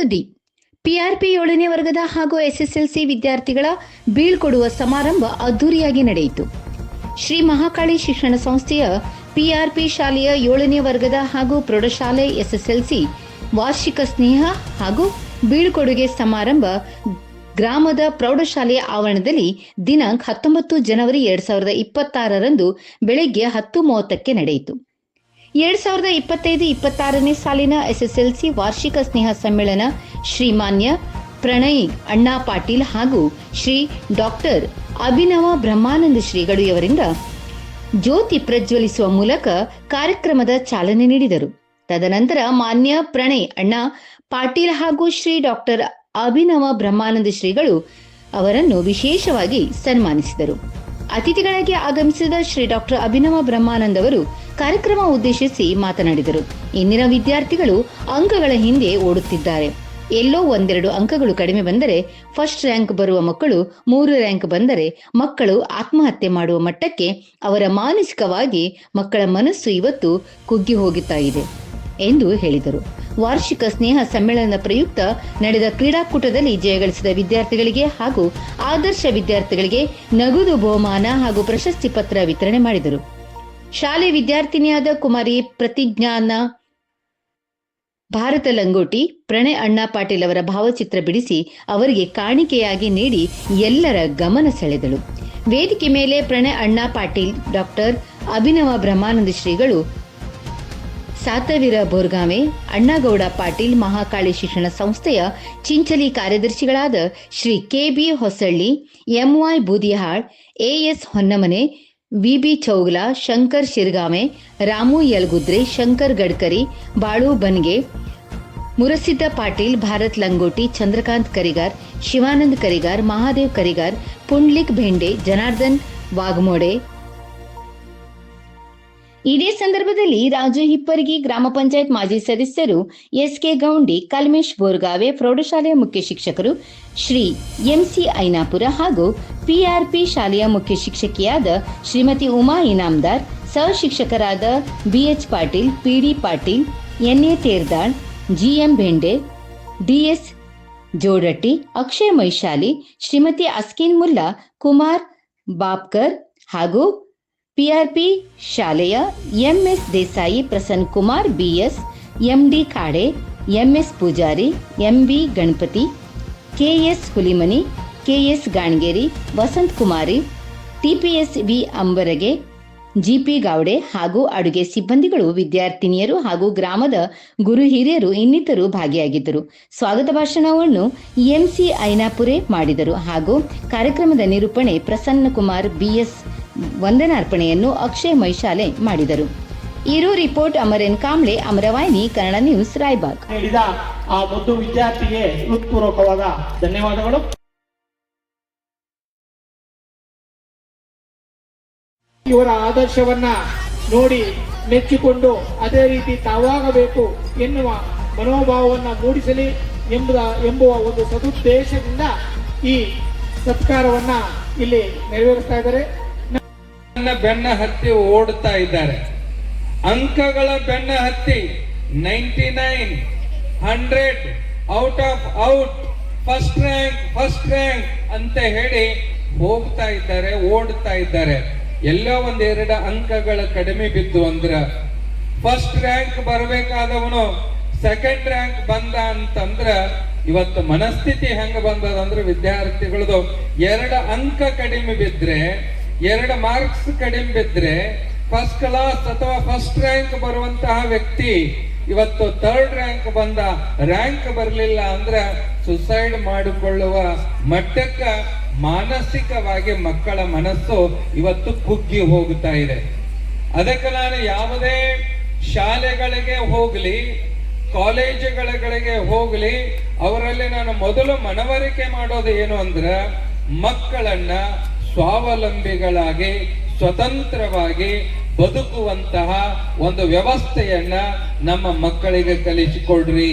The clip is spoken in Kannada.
ಸುದ್ದಿ. ಪಿಆರ್ಪಿ 7ನೇ ವರ್ಗದ ಹಾಗೂ ಎಸ್ಎಸ್ಎಲ್ಸಿ ವಿದ್ಯಾರ್ಥಿಗಳ ಬೀಳ್ಕೊಡುವ ಸಮಾರಂಭ ಅದ್ದೂರಿಯಾಗಿ ನಡೆಯಿತು. ಶ್ರೀ ಮಹಾಕಾಳಿ ಶಿಕ್ಷಣ ಸಂಸ್ಥೆಯ ಪಿಆರ್ಪಿ ಶಾಲೆಯ 7ನೇ ವರ್ಗದ ಹಾಗೂ ಪ್ರೌಢಶಾಲೆ ಎಸ್ಎಸ್ಎಲ್ಸಿ ವಾರ್ಷಿಕ ಸ್ನೇಹ ಹಾಗೂ ಬೀಳ್ಕೊಡುಗೆ ಸಮಾರಂಭ ಗ್ರಾಮದ ಪ್ರೌಢಶಾಲೆಯ ಆವರಣದಲ್ಲಿ ದಿನಾಂಕ 19 ಜನವರಿ 2026ರಂದು ಬೆಳಗ್ಗೆ 10:30ಕ್ಕೆ ನಡೆಯಿತು. 2025-26ನೇ ಸಾಲಿನ ಎಸ್ಎಸ್ಎಲ್ಸಿ ವಾರ್ಷಿಕ ಸ್ನೇಹ ಸಮ್ಮೇಳನ ಶ್ರೀಮಾನ್ಯ ಪ್ರಣಯ್ ಅಣ್ಣಾ ಪಾಟೀಲ್ ಹಾಗೂ ಶ್ರೀ ಡಾಕ್ಟರ್ ಅಭಿನವ ಬ್ರಹ್ಮಾನಂದ ಶ್ರೀಗಳು ಇವರಿಂದ ಜ್ಯೋತಿ ಪ್ರಜ್ವಲಿಸುವ ಮೂಲಕ ಕಾರ್ಯಕ್ರಮದ ಚಾಲನೆ ನೀಡಿದರು. ತದನಂತರ ಮಾನ್ಯ ಪ್ರಣಯ್ ಅಣ್ಣಾ ಪಾಟೀಲ್ ಹಾಗೂ ಶ್ರೀ ಡಾಕ್ಟರ್ ಅಭಿನವ ಬ್ರಹ್ಮಾನಂದ ಶ್ರೀಗಳು ಅವರನ್ನು ವಿಶೇಷವಾಗಿ ಸನ್ಮಾನಿಸಿದರು. ಅತಿಥಿಗಳಾಗಿ ಆಗಮಿಸಿದ ಶ್ರೀ ಡಾಕ್ಟರ್ ಅಭಿನವ ಬ್ರಹ್ಮಾನಂದ್ ಅವರು ಕಾರ್ಯಕ್ರಮ ಉದ್ದೇಶಿಸಿ ಮಾತನಾಡಿದರು. ಇಂದಿನ ವಿದ್ಯಾರ್ಥಿಗಳು ಅಂಕಗಳ ಹಿಂದೆ ಓಡುತ್ತಿದ್ದಾರೆ. ಎಲ್ಲೋ ಒಂದೆರಡು ಅಂಕಗಳು ಕಡಿಮೆ ಬಂದರೆ ಫಸ್ಟ್ ರ್ಯಾಂಕ್ ಬರುವ ಮಕ್ಕಳು 3 ರ್ಯಾಂಕ್ ಬಂದರೆ ಮಕ್ಕಳು ಆತ್ಮಹತ್ಯೆ ಮಾಡುವ ಮಟ್ಟಕ್ಕೆ ಅವರ ಮಾನಸಿಕವಾಗಿ ಮಕ್ಕಳ ಮನಸ್ಸು ಇವತ್ತು ಕುಗ್ಗಿ ಹೋಗುತ್ತಾ ಇದೆ ಎಂದು ಹೇಳಿದರು. ವಾರ್ಷಿಕ ಸ್ನೇಹ ಸಮ್ಮೇಳನದ ಪ್ರಯುಕ್ತ ನಡೆದ ಕ್ರೀಡಾಕೂಟದಲ್ಲಿ ಜಯಗಳಿಸಿದ ವಿದ್ಯಾರ್ಥಿಗಳಿಗೆ ಹಾಗೂ ಆದರ್ಶ ವಿದ್ಯಾರ್ಥಿಗಳಿಗೆ ನಗದು ಬಹುಮಾನ ಹಾಗೂ ಪ್ರಶಸ್ತಿ ಪತ್ರ ವಿತರಣೆ ಮಾಡಿದರು. ಶಾಲೆ ವಿದ್ಯಾರ್ಥಿನಿಯಾದ ಕುಮಾರಿ ಪ್ರತಿಜ್ಞಾನ ಭಾರತ ಲಂಗೋಟಿ ಪ್ರಣಯ್ ಅಣ್ಣಾ ಪಾಟೀಲ್ ಅವರ ಭಾವಚಿತ್ರ ಬಿಡಿಸಿ ಅವರಿಗೆ ಕಾಣಿಕೆಯಾಗಿ ನೀಡಿ ಎಲ್ಲರ ಗಮನ ಸೆಳೆದಳು. ವೇದಿಕೆ ಮೇಲೆ ಪ್ರಣಯ್ ಅಣ್ಣಾ ಪಾಟೀಲ್, ಡಾಕ್ಟರ್ ಅಭಿನವ ಬ್ರಹ್ಮಾನಂದ ಶ್ರೀಗಳು, ಸಾತವೀರ ಬೋರ್ಗಾವೆ, ಅಣ್ಣಗೌಡ ಪಾಟೀಲ್, ಮಹಾಕಾಳಿ ಶಿಕ್ಷಣ ಸಂಸ್ಥೆಯ ಚಿಂಚಲಿ ಕಾರ್ಯದರ್ಶಿಗಳಾದ Shri KB Hosalli, MY Boodihal, AS Honnamane, VB Chougala, Shankar Shirgame, Ramu Yalgudre, Shankar Gadkari, Balu Bange, ಮುರಸಿದ್ದ Patil, Bharat ಲಂಗೋಟಿ, Chandrakant Karigar, Shivanand Karigar, Mahadev Karigar, Pundlik ಭೆಂಡೆ, Janardhan ವಾಘಮೋಡೆ. ಇದೇ ಸಂದರ್ಭದಲ್ಲಿ ರಾಜು ಹಿಪ್ಪರಗಿ, ಗ್ರಾಮ ಪಂಚಾಯತ್ ಮಾಜಿ ಸದಸ್ಯರು ಎಸ್ಕೆ ಗೌಂಡಿ, ಕಲ್ಮೇಶ್ ಬೋರ್ಗಾವೆ, ಪ್ರೌಢಶಾಲೆಯ ಮುಖ್ಯ ಶಿಕ್ಷಕರು ಶ್ರೀ ಎಂಸಿ ಐನಾಪುರ ಹಾಗೂ ಪಿಆರ್ಪಿ ಶಾಲೆಯ ಮುಖ್ಯ ಶಿಕ್ಷಕಿಯಾದ ಶ್ರೀಮತಿ ಉಮಾ ಇನಾಮ್ದಾರ್, ಸಹ ಶಿಕ್ಷಕರಾದ BH Patil, PD Patil, NA Terdal, GM Bhende, DS Jodatti, Akshay Maishali, Shrimati Askin Mulla, Kumar Bapkar ಹಾಗೂ ಪಿಆರ್ಪಿ ಶಾಲೆಯ MS Desai, Prasanna Kumar, BS, MD Khade, MS Pujari, MB Ganapati, KS Hulimani, KS Ganageri, Vasant Kumari, TPS V Ambarage, GP Gavade ಹಾಗೂ ಅಡುಗೆ ಸಿಬ್ಬಂದಿಗಳು, ವಿದ್ಯಾರ್ಥಿನಿಯರು ಹಾಗೂ ಗ್ರಾಮದ ಗುರು ಹಿರಿಯರು ಇನ್ನಿತರು ಭಾಗಿಯಾಗಿದ್ದರು. ಸ್ವಾಗತ ಭಾಷಣವನ್ನು ಎಂಸಿ ಐನಾಪುರೆ ಮಾಡಿದರು ಹಾಗೂ ಕಾರ್ಯಕ್ರಮದ ನಿರೂಪಣೆ ಪ್ರಸನ್ನ ಕುಮಾರ್, ಬಿಎಸ್, ವಂದನಾರ್ಪಣೆಯನ್ನು ಅಕ್ಷಯ್ ಮೈಶಾಲೆ ಮಾಡಿದರು. ಇರೋ ರಿಪೋರ್ಟ್ ಅಮರೇನ್ ಕಾಂಬ್ಳೆ, ಅಮರವಾಹಿನಿ, ಕನ್ನಡ ನ್ಯೂಸ್, ರಾಯಬಾಗ್. ನೀಡಿದ ಆ ಮುದ್ದು ವಿದ್ಯಾರ್ಥಿಗೆ ಹೃತ್ಪೂರ್ವಕವಾದ ಧನ್ಯವಾದಗಳು. ಇವರ ಆದರ್ಶವನ್ನ ನೋಡಿ ಮೆಚ್ಚಿಕೊಂಡು ಅದೇ ರೀತಿ ತಾವಾಗಬೇಕು ಎನ್ನುವ ಮನೋಭಾವವನ್ನು ಮೂಡಿಸಲಿ ಎಂಬುವ ಒಂದು ಸದುದ್ದೇಶದಿಂದ ಈ ಸತ್ಕಾರವನ್ನ ಇಲ್ಲಿ ನೆರವೇರಿಸ್ತಾ ಇದ್ದಾರೆ. ಬೆನ್ನ ಹತ್ತಿ ಓಡ್ತಾ ಇದ್ದಾರೆ. ಅಂಕಗಳ ಬೆನ್ನ ಹತ್ತಿ 99, 100 out of out, first rank ಅಂತ ಹೇಳಿ ಹೋಗ್ತಾ ಇದ್ದಾರೆ, ಓಡ್ತಾ ಇದ್ದಾರೆ. ಎಲ್ಲೋ 1-2 ಅಂಕಗಳ ಕಡಿಮೆ ಬಿದ್ದು ಅಂದ್ರ ಫಸ್ಟ್ ರ್ಯಾಂಕ್ ಬರಬೇಕಾದವನು ಸೆಕೆಂಡ್ ರ್ಯಾಂಕ್ ಬಂದ ಅಂತಂದ್ರ ಇವತ್ತು ಮನಸ್ಥಿತಿ ಹೆಂಗ ಬಂದದಂದ್ರೆ ವಿದ್ಯಾರ್ಥಿಗಳದು 2 ಅಂಕ ಕಡಿಮೆ ಬಿದ್ರೆ, 2 ಮಾರ್ಕ್ಸ್ ಕಡಿಮೆ ಬಿದ್ರೆ ಫಸ್ಟ್ ಕ್ಲಾಸ್ ಅಥವಾ ಫಸ್ಟ್ ರ್ಯಾಂಕ್ ಬರುವಂತಹ ವ್ಯಕ್ತಿ ಇವತ್ತು 3rd ರ್ಯಾಂಕ್ ಬಂದ, ರ್ಯಾಂಕ್ ಬರಲಿಲ್ಲ ಅಂದ್ರೆ ಸುಸೈಡ್ ಮಾಡಿಕೊಳ್ಳುವ ಮಟ್ಟಕ್ಕ ಮಾನಸಿಕವಾಗಿ ಮಕ್ಕಳ ಮನಸ್ಸು ಇವತ್ತು ಕುಗ್ಗಿ ಹೋಗ್ತಾ ಇದೆ. ಅದಕ್ಕೆ ನಾನು ಯಾವುದೇ ಶಾಲೆಗಳಿಗೆ ಹೋಗ್ಲಿ, ಕಾಲೇಜುಗಳಿಗೆ ಹೋಗ್ಲಿ, ಅವರಲ್ಲಿ ನಾನು ಮೊದಲು ಮನವರಿಕೆ ಮಾಡೋದು ಏನು ಅಂದ್ರೆ ಮಕ್ಕಳನ್ನ ಸ್ವಾವಲಂಬಿಗಳಾಗಿ ಸ್ವತಂತ್ರವಾಗಿ ಬದುಕುವಂತಹ ಒಂದು ವ್ಯವಸ್ಥೆಯನ್ನ ನಮ್ಮ ಮಕ್ಕಳಿಗೆ ಕಲಿಸಿಕೊಡ್ರಿ.